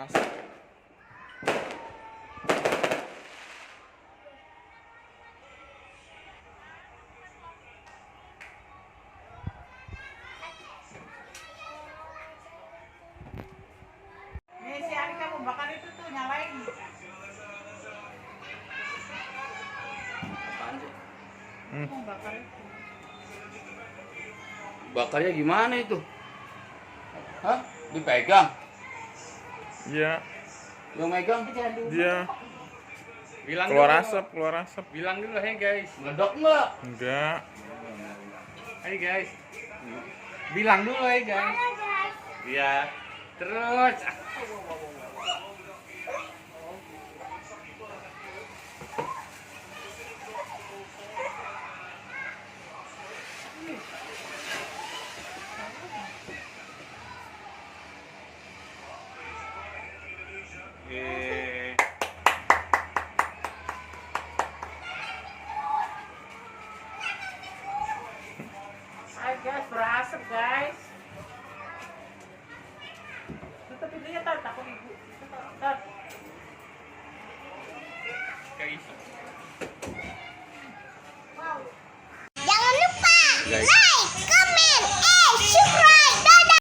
asap. Nih si Alika mau bakar itu tuh nyalain. Apaan sih? Mau bakar itu. Bakarnya gimana itu? Hah? Dipegang? Iya, Yang megang? Jangan dulu. dia Bilang keluar dulu. asap, keluar asap. Bilang dulu, hey guys. Meledak nggak? Enggak. Hey guys. Bilang dulu, hey guys. Iya. Terus. Eh. Hai guys, berasap guys. Tutup pintunya tar, takut ibu. Tar. Kayak isu.